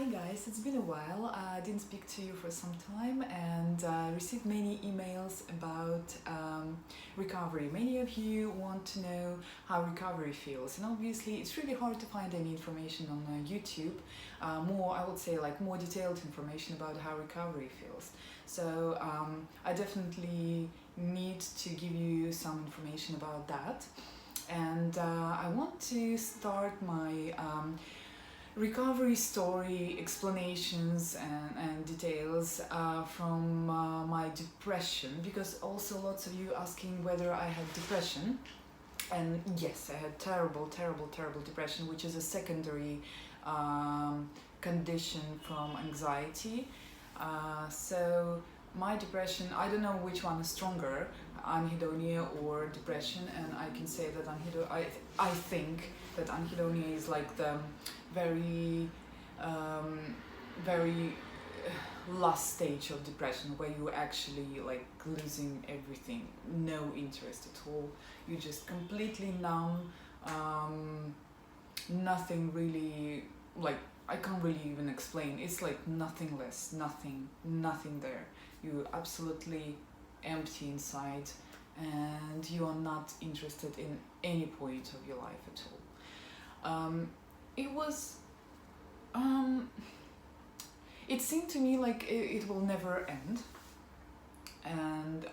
guys, it's been a while. I didn't speak to you for some time and received many emails about recovery. Many of you want to know how recovery feels, and obviously it's really hard to find any information on YouTube. I would say more detailed information about how recovery feels. So I definitely need to give you some information about that. And I want to start my recovery story explanations and details from my depression, because also lots of you asking whether I had depression. And yes, I had terrible depression, which is a secondary condition from anxiety. So my depression, I don't know which one is stronger, anhedonia or depression, and I can say that I think that anhedonia is like the very last stage of depression, where you actually like losing everything, no interest at all, you're just completely numb, nothing really, like I can't really even explain, it's like nothing less, nothing there, you're absolutely empty inside and you are not interested in any point of your life at all. It seemed to me like it will never end, and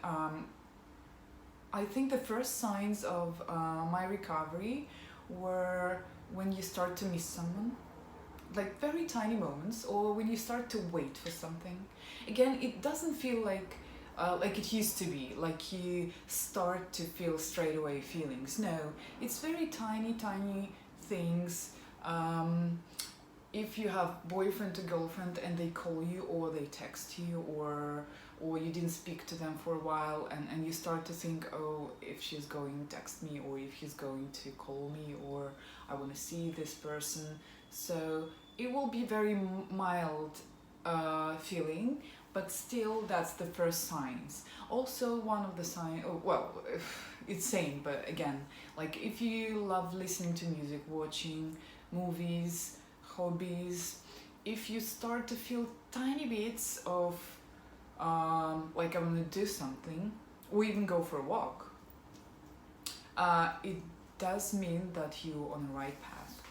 I think the first signs of my recovery were when you start to miss someone, like very tiny moments, or when you start to wait for something. Again, it doesn't feel like it used to be, like you start to feel straight away feelings. No, it's very tiny things. If you have boyfriend or girlfriend and they call you or they text you, or you didn't speak to them for a while, and you start to think, oh, if she's going to text me, or if he's going to call me, or I want to see this person. So it will be very mild feeling, but still that's the first signs. Also one of the signs, it's same, but again, like if you love listening to music, watching movies, hobbies, if you start to feel tiny bits of like I want to do something, or even go for a walk, it does mean that you're on the right path.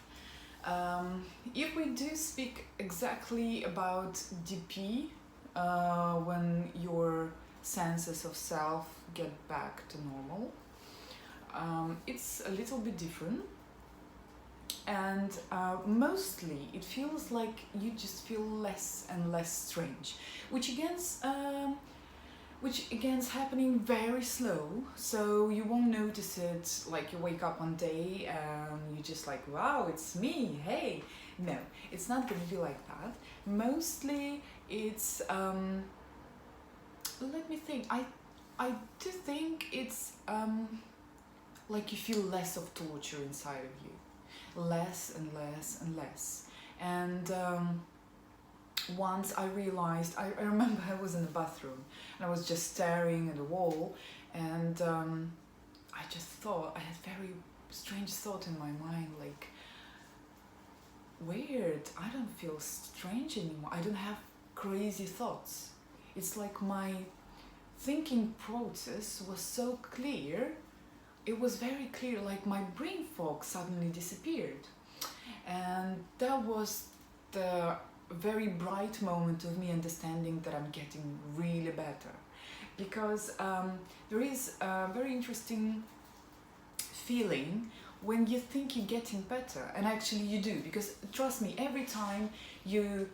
If we do speak exactly about DP, when your senses of self get back to normal, it's a little bit different, and mostly it feels like you just feel less and less strange, which again's happening very slow, so you won't notice it. Like you wake up one day and you just like, wow, it's me, hey. No, it's not gonna be like that. Mostly it's let me think, I do think it's like you feel less of torture inside of you, less and less. And once I realized, I remember I was in the bathroom and I was just staring at the wall, and I just thought, I had very strange thought in my mind, like, weird, I don't feel strange anymore, I don't have crazy thoughts. It's like my thinking process was so clear, it was very clear, like my brain fog suddenly disappeared. And that was the very bright moment of me understanding that I'm getting really better. Because there is a very interesting feeling when you think you're getting better, and actually you do, because trust me, every time you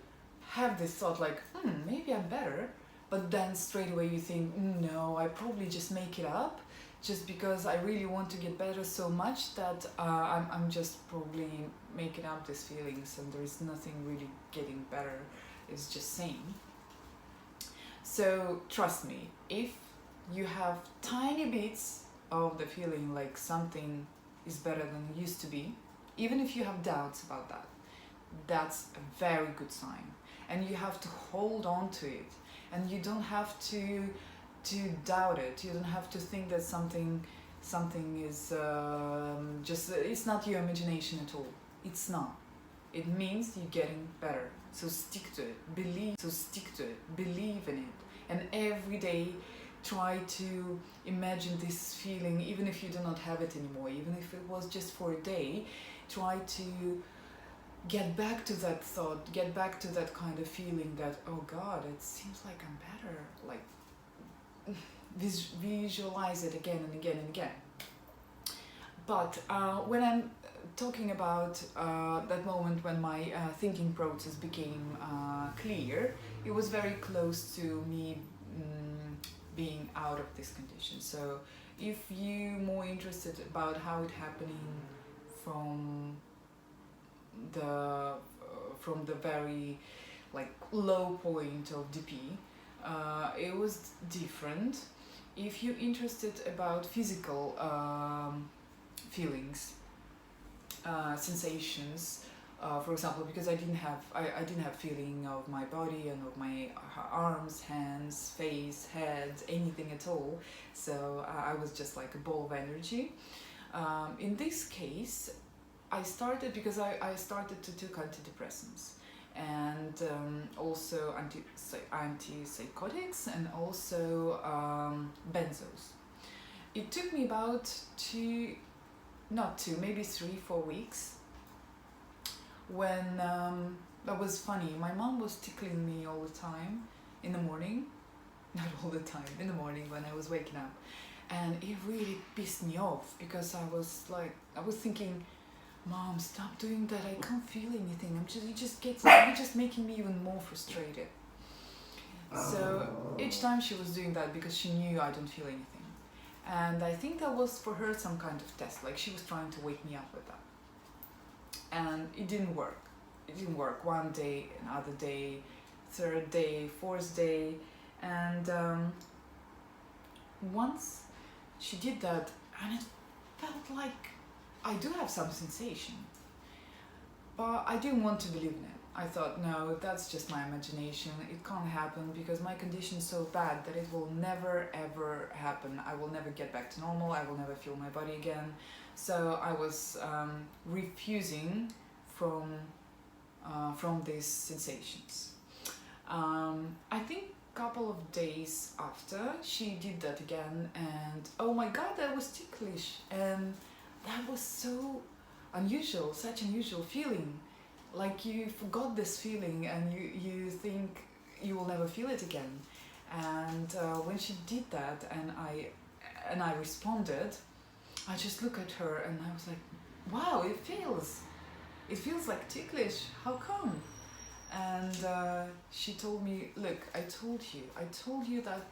have this thought like, maybe I'm better, but then straight away you think, no, I probably just make it up, just because I really want to get better so much that I'm just probably making up these feelings, and there is nothing really getting better, it's just same. So trust me, if you have tiny bits of the feeling like something is better than it used to be, even if you have doubts about that, that's a very good sign, and you have to hold on to it, and you don't have to doubt it, you don't have to think that something is just, it's not your imagination at all, it's not, it means you're getting better. So stick to it, believe in it. And every day try to imagine this feeling, even if you do not have it anymore, even if it was just for a day, try to get back to that thought, get back to that kind of feeling that, oh God, it seems like I'm better. Like, visualize it again and again and again. But when I'm talking about that moment when my thinking process became clear, it was very close to me being out of this condition. So if you're more interested about how it happening from the very like low point of DP, it was different. If you're interested about physical feelings, sensations, for example, because I didn't have feeling of my body and of my arms, hands, face, head, anything at all. So I was just like a ball of energy. In this case, I started because I started to take antidepressants and also antipsychotics and also benzos. It took me about maybe 3-4 weeks. When that was funny, my mom was tickling me all the time in the morning, not all the time, in the morning when I was waking up, and it really pissed me off because I was thinking, Mom, stop doing that, I can't feel anything, you're just making me even more frustrated. So each time she was doing that because she knew I don't feel anything. And I think that was for her some kind of test, like she was trying to wake me up with that. And it didn't work. It didn't work. One day, another day, third day, fourth day. And once she did that, and it felt like I do have some sensation. But I didn't want to believe in it. I thought, no, that's just my imagination. It can't happen because my condition is so bad that it will never ever happen. I will never get back to normal. I will never feel my body again. So I was refusing from these sensations. I think a couple of days after she did that again, and oh my God, that was ticklish, and that was so unusual, such an unusual feeling. Like you forgot this feeling and you think you will never feel it again. And when she did that and I responded, I just looked at her and I was like, wow, it feels like ticklish, how come? And she told me, look, I told you that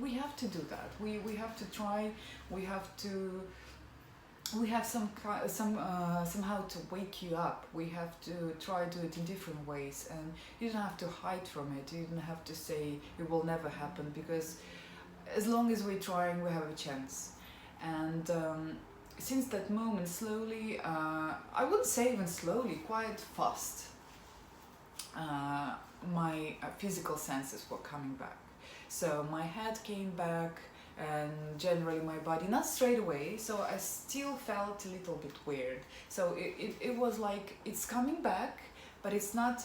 we have to do that, we have to try, we have somehow to wake you up. We have to try do it in different ways, and you don't have to hide from it. You don't have to say it will never happen, because as long as we're trying, we have a chance. And since that moment, slowly, I wouldn't say even slowly, quite fast, my physical senses were coming back. So my head came back, and generally my body, not straight away, so I still felt a little bit weird. So it was like it's coming back, but it's not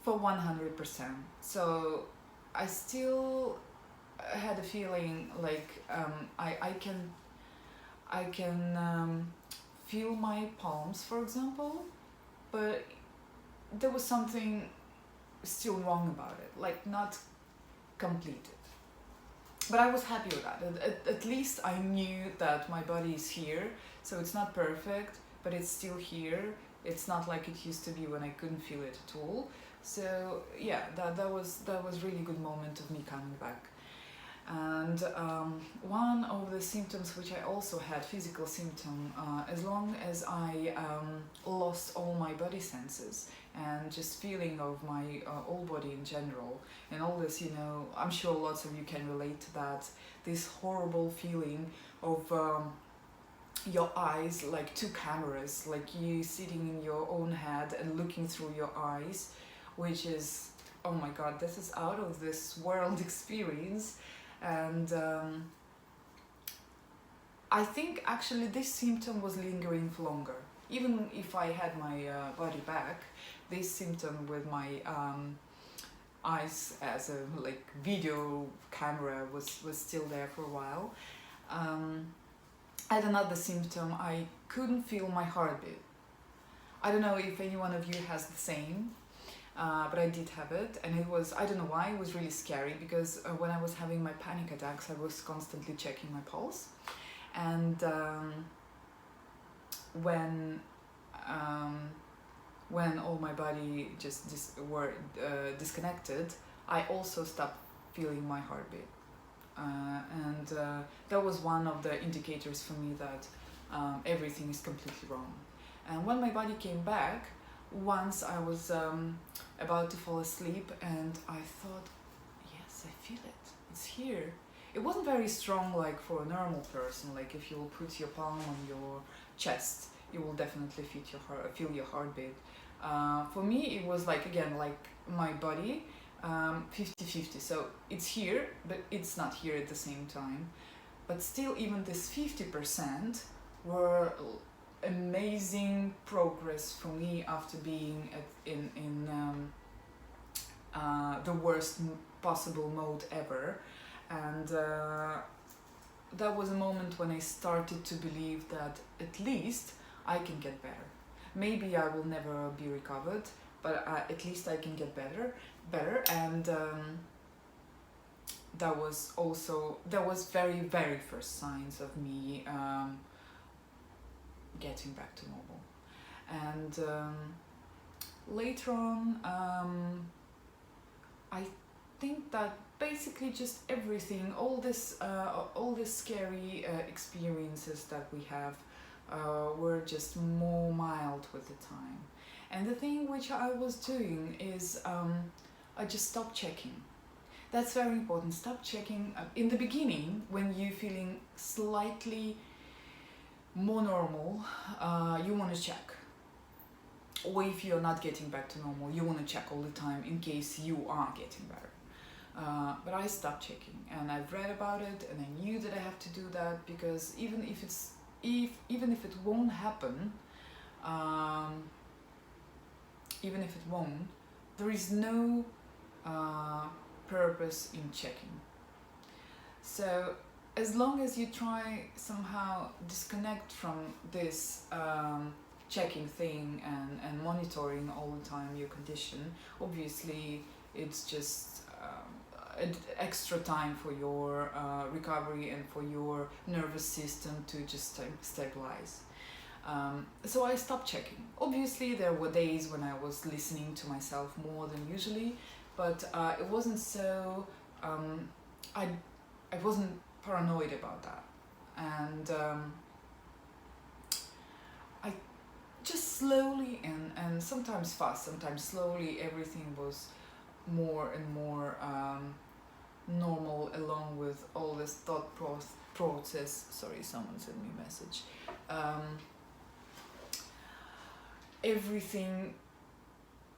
for 100%. So I still had a feeling like I can feel my palms, for example, but there was something still wrong about it, like not completed. But I was happy with that. At least I knew that my body is here, so it's not perfect, but it's still here. It's not like it used to be when I couldn't feel it at all. So yeah, that was really good moment of me coming back. And one of the symptoms which I also had, physical symptom, as long as I lost all my body senses and just feeling of my whole body in general, and all this, I'm sure lots of you can relate to that, this horrible feeling of your eyes like two cameras, like you sitting in your own head and looking through your eyes, which is, oh my God, this is out of this world experience. And I think actually this symptom was lingering for longer. Even if I had my body back, this symptom with my eyes as a like video camera was still there for a while. I had another symptom. I couldn't feel my heartbeat. I don't know if any one of you has the same, but I did have it, and it was, I don't know why, it was really scary, because when I was having my panic attacks, I was constantly checking my pulse, and when all my body just were disconnected, I also stopped feeling my heartbeat. And that was one of the indicators for me that everything is completely wrong. And when my body came back, once I was about to fall asleep, and I thought, yes, I feel it, it's here. It wasn't very strong like for a normal person, like if you'll put your palm on your chest, you will definitely feel your heartbeat. For me, it was like, again, like my body, 50-50, so it's here, but it's not here at the same time. But still, even this 50% were amazing progress for me after being in the worst possible mode ever. And that was a moment when I started to believe that at least I can get better. Maybe I will never be recovered, but at least I can get better. And that was very first signs of me getting back to normal. And later on, I think that basically just everything, all this scary experiences that we have were just more mild with the time. And the thing which I was doing is I just stopped checking. That's very important. Stop checking. In the beginning, when you're feeling slightly more normal, you want to check. Or if you're not getting back to normal, you want to check all the time in case you are getting better. But I stopped checking, and I've read about it, and I knew that I have to do that, because even if it won't happen, there is no purpose in checking. So as long as you try somehow disconnect from this checking thing and monitoring all the time your condition, obviously it's just extra time for your recovery and for your nervous system to just stabilize. So I stopped checking. Obviously there were days when I was listening to myself more than usually, but it wasn't so, I wasn't paranoid about that. And I just slowly and sometimes fast, sometimes slowly, everything was more and more normal, along with all this thought process. Sorry, someone sent me a message. Everything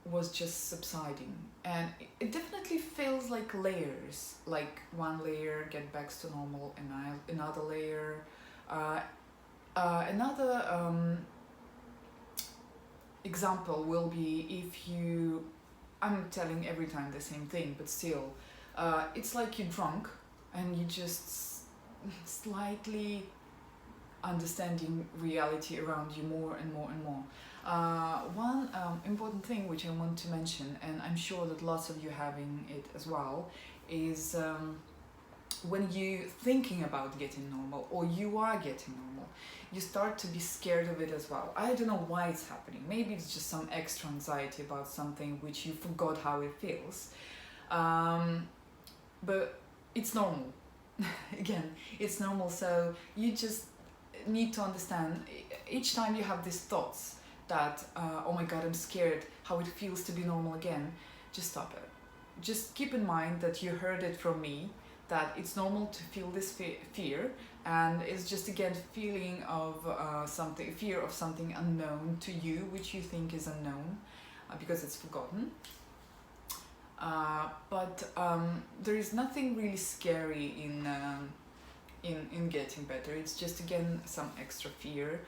was just subsiding, and it definitely feels like layers, like one layer get back to normal, and another layer, another example will be if you, I'm telling every time the same thing, but still, it's like you're drunk and you just slightly understanding reality around you more and more and more. One important thing which I want to mention, and I'm sure that lots of you having it as well, is when you're thinking about getting normal, or you are getting normal, you start to be scared of it as well. I don't know why it's happening. Maybe it's just some extra anxiety about something which you forgot how it feels. But it's normal. Again, it's normal. So you just need to understand, each time you have these thoughts that, oh my God, I'm scared, how it feels to be normal again, just stop it. Just keep in mind that you heard it from me, that it's normal to feel this fear, and it's just, again, feeling of fear of something unknown to you, which you think is unknown because it's forgotten. But there is nothing really scary in getting better. It's just, again, some extra fear.